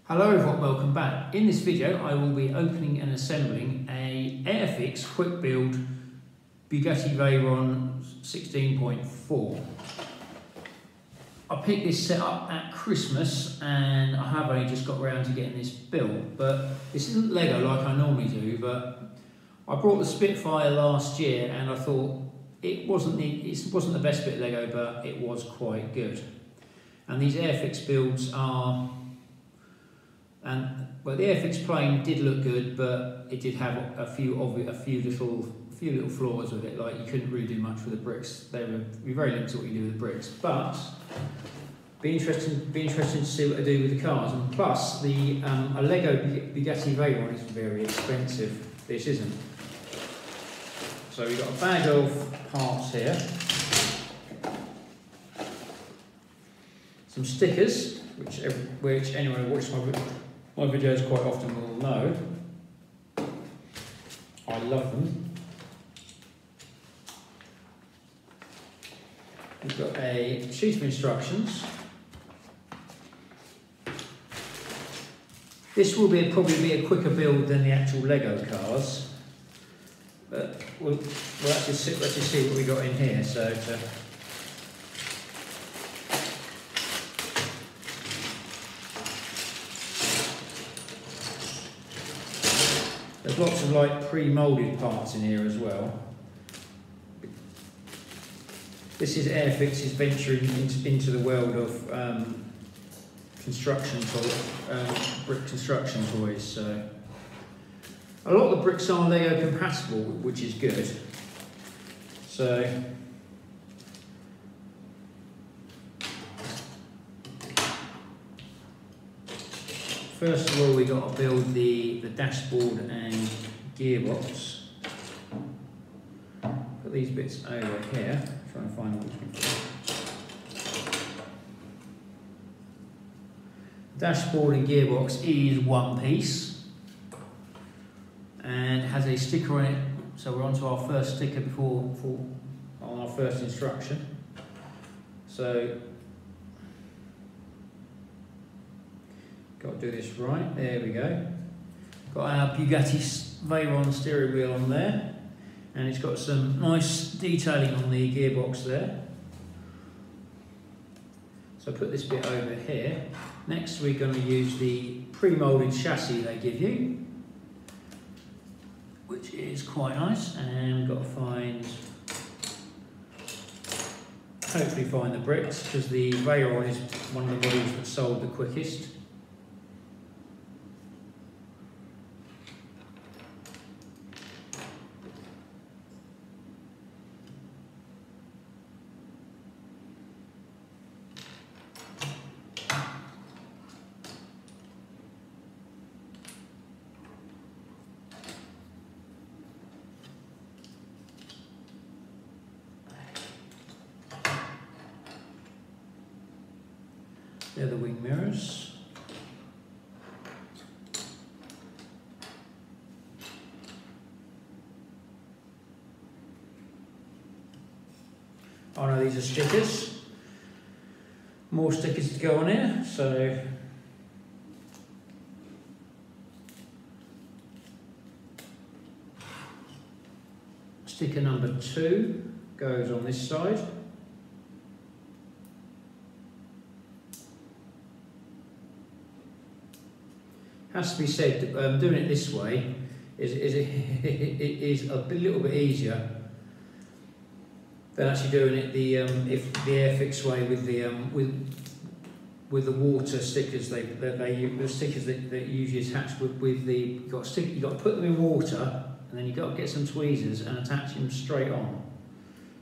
Hello everyone, welcome back. In this video I will be opening and assembling a Airfix quick build Bugatti Veyron 16.4. I picked this set up at Christmas and I have only just got around to getting this built, but this isn't Lego like I normally do, but I brought the Spitfire last year and I thought it wasn't the best bit of Lego, but it was quite good. And these Airfix builds are, well, the Airfix plane did look good, but it did have a few little flaws with it. Like you couldn't really do much with the bricks. They were very limited to what you do with the bricks. But be interesting to see what I do with the cars. And plus, a Lego Bugatti Veyron is very expensive. This isn't. So we've got a bag of parts here, some stickers, which anyone who watches my videos quite often will know. I love them. We've got a sheet of instructions. This will probably be a quicker build than the actual Lego cars. But we'll actually let's just see what we got in here. So there's lots of like pre-moulded parts in here as well. This is Airfix's venturing into the world of brick construction toys. So a lot of the bricks are Lego compatible, which is good. So first of all, we got to build the dashboard and gearbox. Put these bits over here. Try and find what we're looking for. Dashboard and gearbox is one piece and has a sticker on it. So we're on to our first sticker on our first instruction. So got to do this right. There we go. Got our Bugatti Veyron steering wheel on there, and it's got some nice detailing on the gearbox there. So put this bit over here. Next we're going to use the pre-moulded chassis they give you, which is quite nice, and we've got to hopefully find the bricks, because the Veyron is one of the models that sold the quickest. They're the wing mirrors. Oh no, these are stickers. More stickers to go on here, so sticker number 2 goes on this side. Has to be said, doing it this way is a little bit easier than actually doing it the Airfix way with the water stickers. The stickers that usually attach with the you got to put them in water, and then you got to get some tweezers and attach them straight on.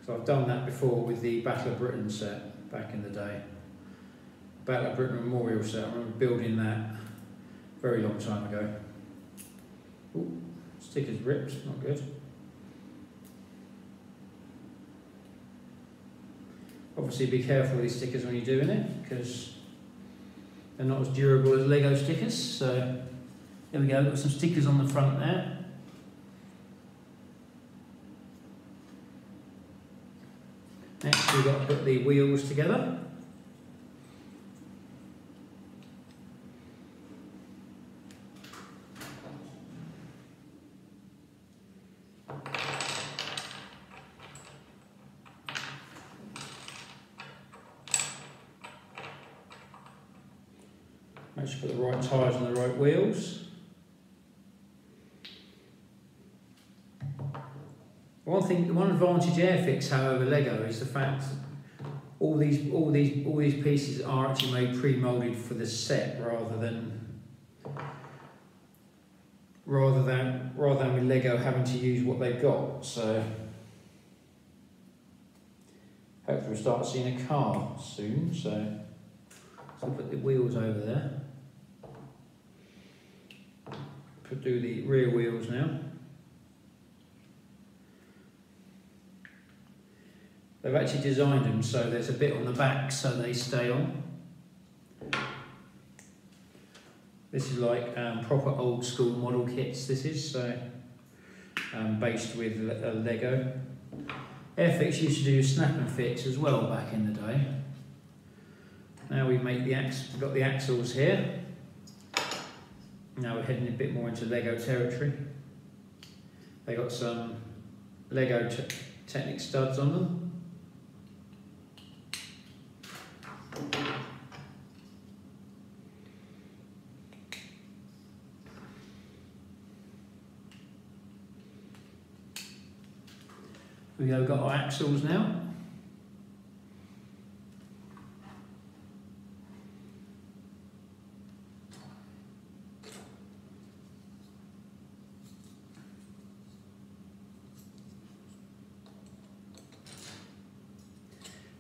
So I've done that before with the Battle of Britain set back in the day. Battle of Britain Memorial set. I remember building that very long time ago. Ooh, sticker's ripped, not good. Obviously be careful with these stickers when you're doing it, because they're not as durable as Lego stickers. So there we go, got some stickers on the front there. Next we've got to put the wheels together. Make sure you put the right tyres on the right wheels. One advantage Airfix have over Lego is the fact all these pieces are actually made pre-molded for the set rather than with Lego having to use what they've got. So hopefully we'll start seeing a car soon. So I'll put the wheels over there. Do the rear wheels now. They've actually designed them so there's a bit on the back so they stay on. This is like proper old school model kits, this is, so based with Lego. Airfix used to do snap and fix as well back in the day. Now we've got the axles here. Now we're heading a bit more into Lego territory. They got some Lego Technic studs on them. We've got our axles now.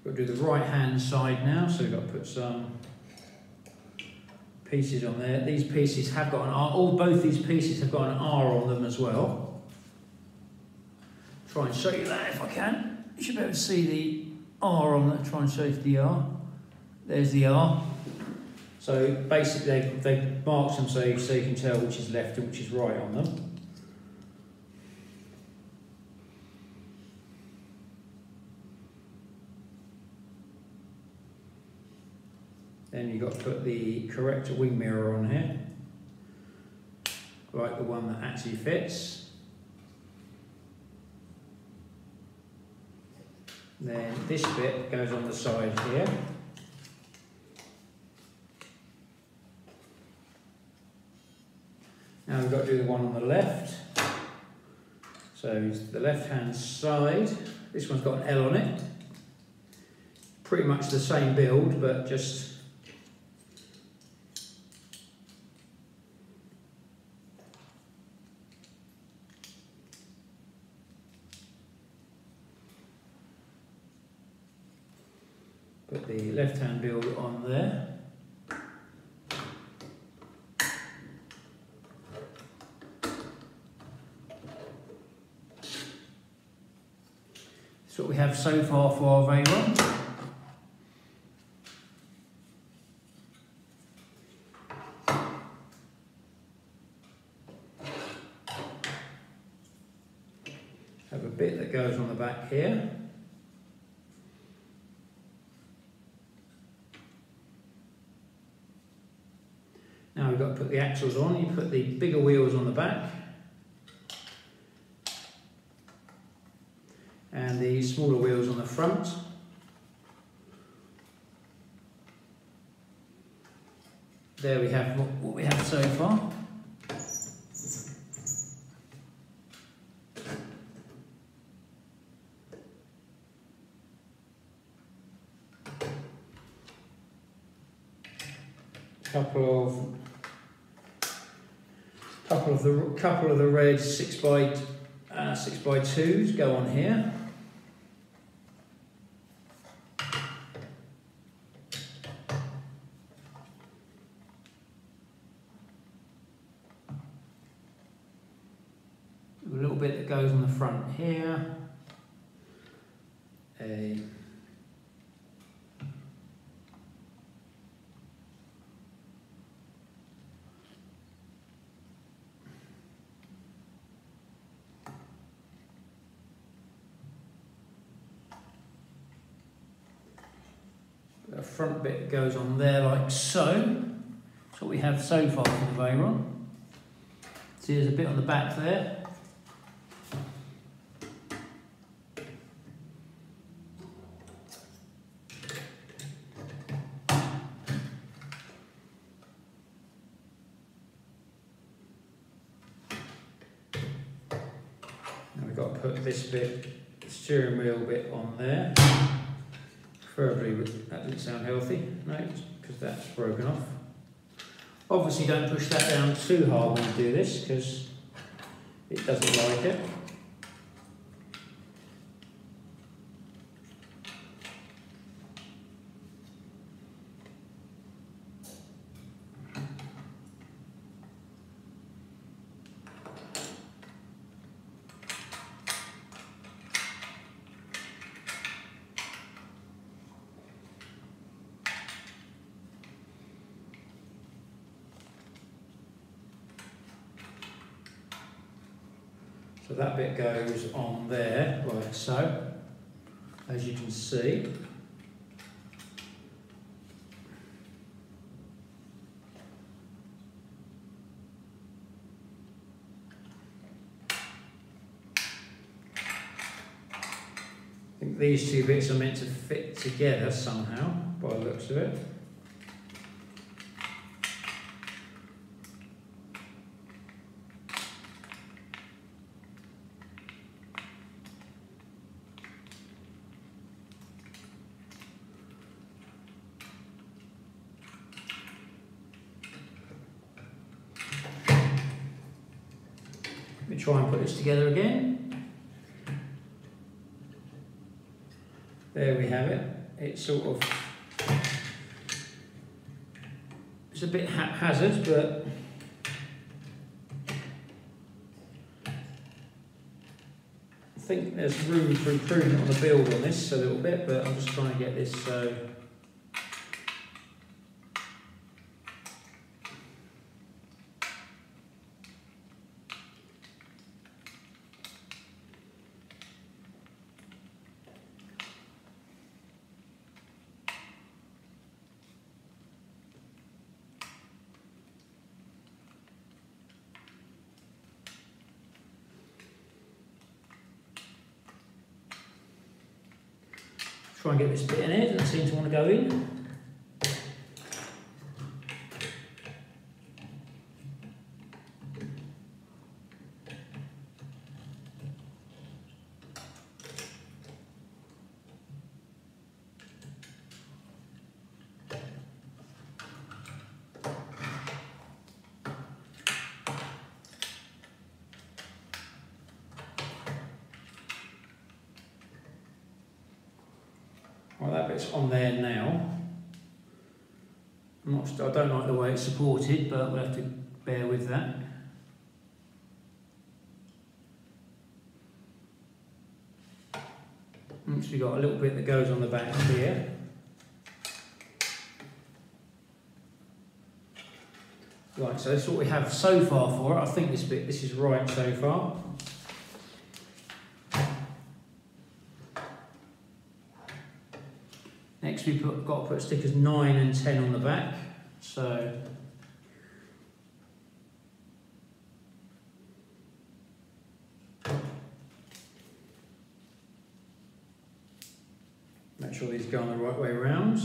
We'll do the right hand side now, so we've got to put some pieces on there. These pieces have got an R, both these pieces have got an R on them as well. Try and show you that if I can. You should be able to see the R on that. Try and show you the R. There's the R. So basically they marked them so you can tell which is left and which is right on them. Then you've got to put the correct wing mirror on here, like the one that actually fits. Then this bit goes on the side here. Now we've got to do the one on the left. So the left hand side, this one's got an L on it. Pretty much the same build, but just put the left-hand build on there. That's what we have so far for our Veyron. Have a bit that goes on the back here. Now we've got to put the axles on. You put the bigger wheels on the back and the smaller wheels on the front. There we have what we have so far. Couple of the red 6x2s go on here. A little bit that goes on the front here. A front bit goes on there like so. That's what we have so far for the Veyron. See, there's a bit on the back there. got to put this bit, the steering wheel bit on there. Preferably, that doesn't sound healthy, no, because that's broken off. Obviously don't push that down too hard when you do this, because it doesn't like it. So that bit goes on there, like so, as you can see. I think these two bits are meant to fit together somehow, by the looks of it. Let me try and put this together again. There we have it. It's sort of, it's a bit haphazard, but I think there's room for improvement on the build on this a little bit, but I'm just trying to get this so. Try and get this bit in here, doesn't seem to want to go in. Well, that bit's on there now. I don't like the way it's supported, but we'll have to bear with that. Once we've got a little bit that goes on the back here. Right, so that's what we have so far for it. I think this is right so far. Next we've got to put stickers 9 and 10 on the back, so make sure these go on the right way around.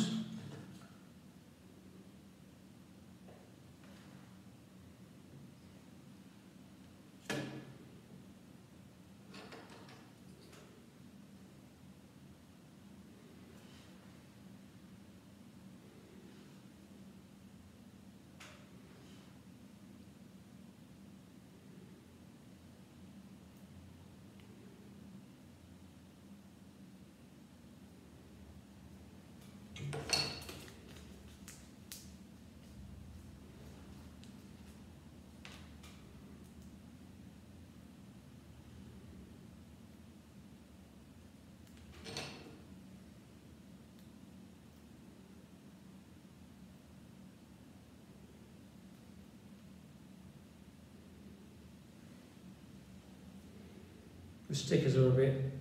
The stickers are a bit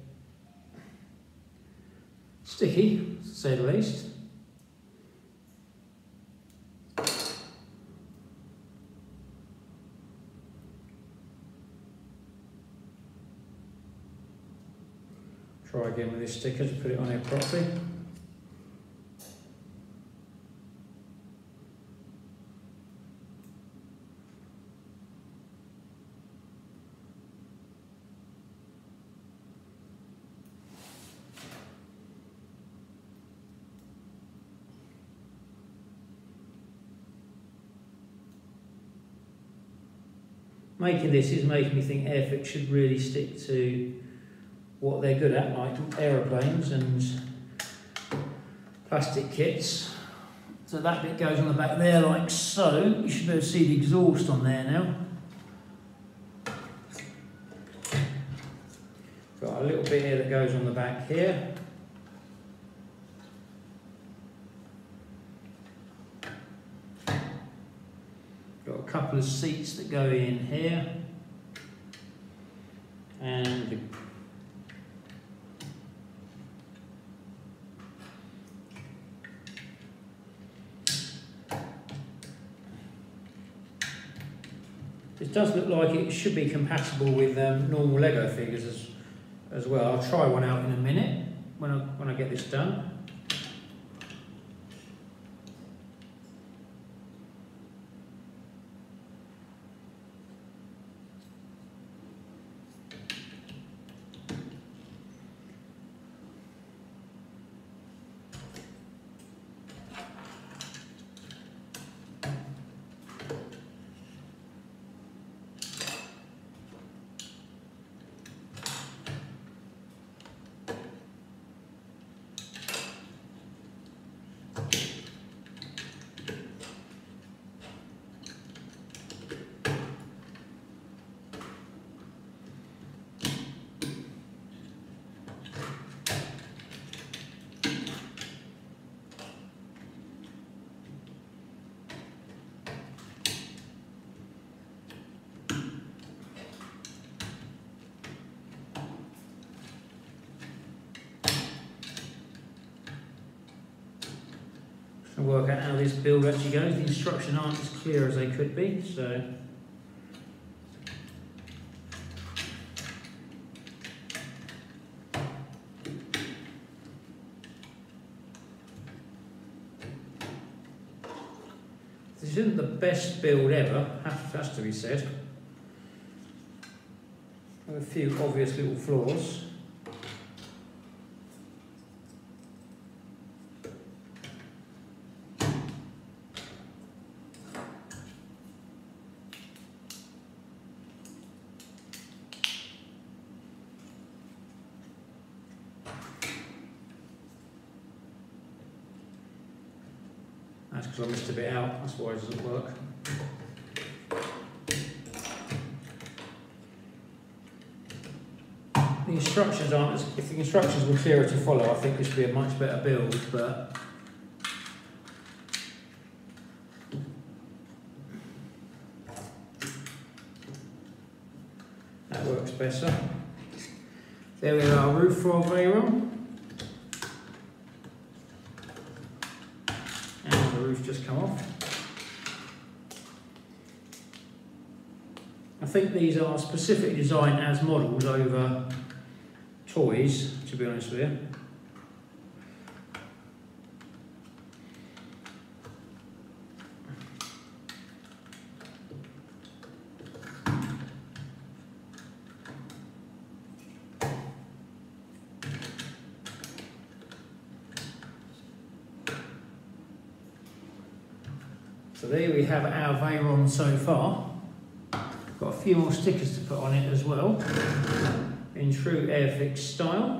sticky, to say the least. Try again with this sticker to put it on here properly. making this is making me think Airfix should really stick to what they're good at, like aeroplanes and plastic kits. So that bit goes on the back there like so. You should be able to see the exhaust on there now. Got a little bit here that goes on the back here. Got a couple of seats that go in here. And it does look like it should be compatible with normal Lego figures as well. I'll try one out in a minute when I get this done. Work out how this build actually goes. The instructions aren't as clear as they could be, so this isn't the best build ever, has to be said. There are a few obvious little flaws. That's because I missed a bit out, that's why it doesn't work. The instructions aren't as, if the instructions were clearer to follow, I think this would be a much better build, but that works better. There we are, roof for our Veyron. Roof just come off. I think these are specifically designed as models over toys, to be honest with you. So there we have our Veyron so far. Got a few more stickers to put on it as well, in true Airfix style.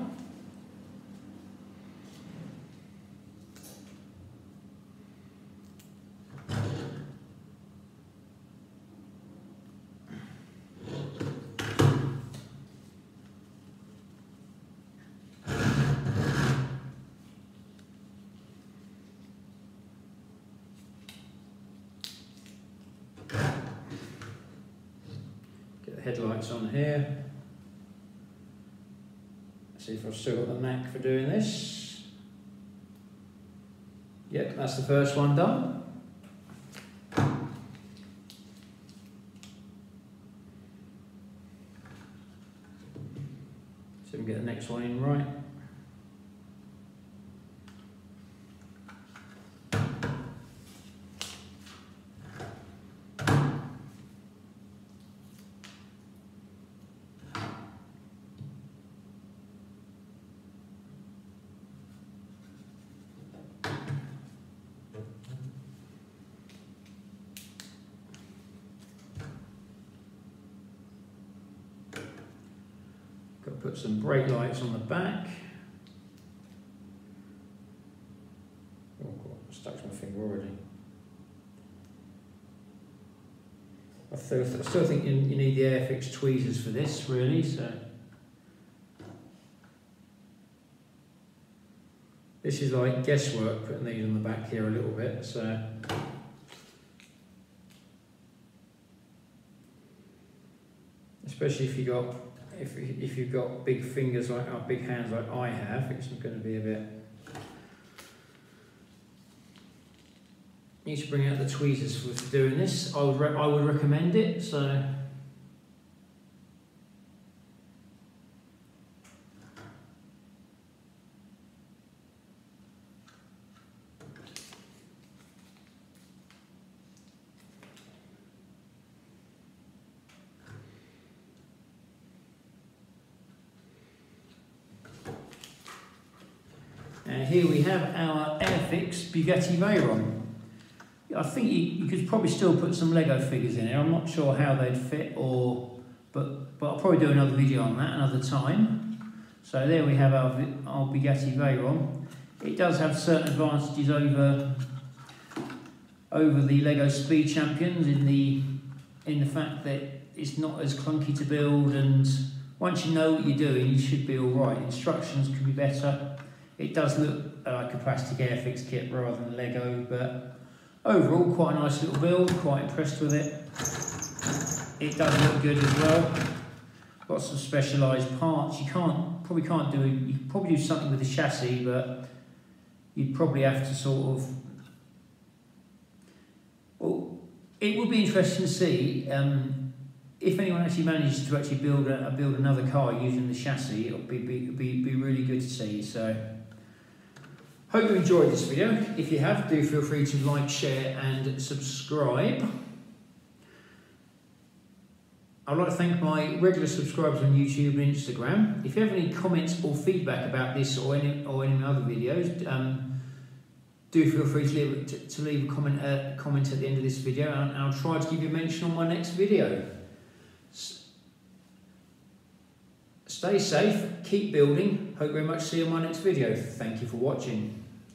Headlights on here. Let's see if I've still got the knack for doing this. Yep, that's the first one done. So we can get the next one in right. Got to put some brake lights on the back. Oh God, I stuck to my finger already. I still think you need the Airfix tweezers for this, really. So this is like guesswork, putting these on the back here a little bit. So especially if you've got big fingers like big hands like I have, it's going to be a bit. Need to bring out the tweezers for doing this. I would recommend it. So and here we have our Airfix Bugatti Veyron. I think you could probably still put some Lego figures in here. I'm not sure how they'd fit, but I'll probably do another video on that another time. So there we have our Bugatti Veyron. It does have certain advantages over the Lego Speed Champions in the fact that it's not as clunky to build, and once you know what you're doing, you should be all right. Instructions can be better. It does look like a plastic Airfix kit rather than Lego, but overall, quite a nice little build, quite impressed with it. It does look good as well. Got some specialised parts. You probably do something with the chassis, but you'd probably have to sort of. Well, it would be interesting to see if anyone actually manages to actually build another car using the chassis. It would be really good to see. So. Hope you enjoyed this video. If you have, do feel free to like, share and subscribe. I'd like to thank my regular subscribers on YouTube and Instagram. If you have any comments or feedback about this or any other videos, do feel free to leave a comment at the end of this video, and I'll try to give you a mention on my next video. Stay safe, keep building. Hope very much see you on my next video. Thank you for watching.